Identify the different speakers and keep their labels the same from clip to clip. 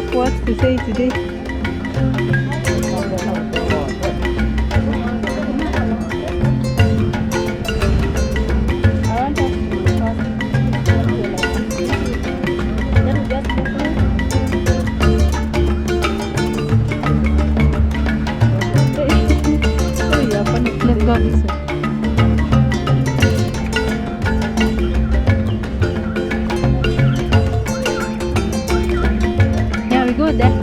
Speaker 1: have words to say today. Let's go this way. Yeah, we go there.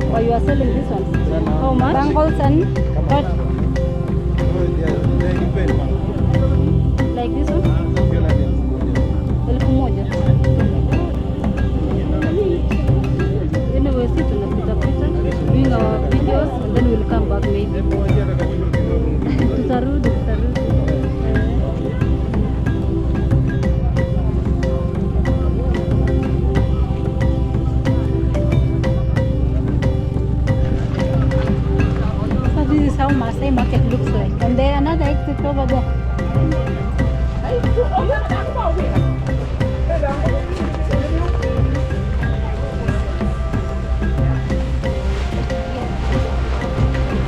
Speaker 2: Oh, you are selling this one? How much? Bangles and what? Like this one? Elfu moja. Anyway, sit tunapita pita doing our videos and then we'll come back maybe. Tutarudi. How Maasai market looks like, and there another exit over there.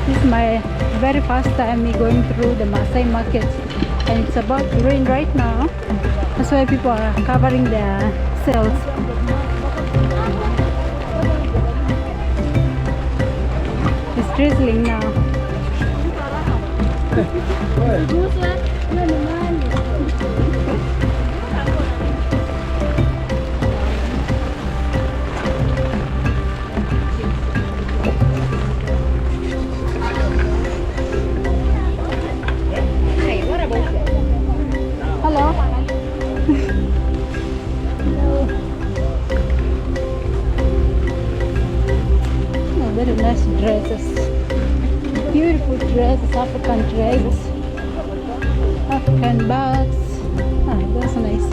Speaker 2: This is my very first time me going through the Maasai market, and it's about to rain right now. That's why people are covering their sales. It's drizzling now. Hello. Oh, very nice dresses. Beautiful dresses, African dresses, African bags. Ah, that's nice.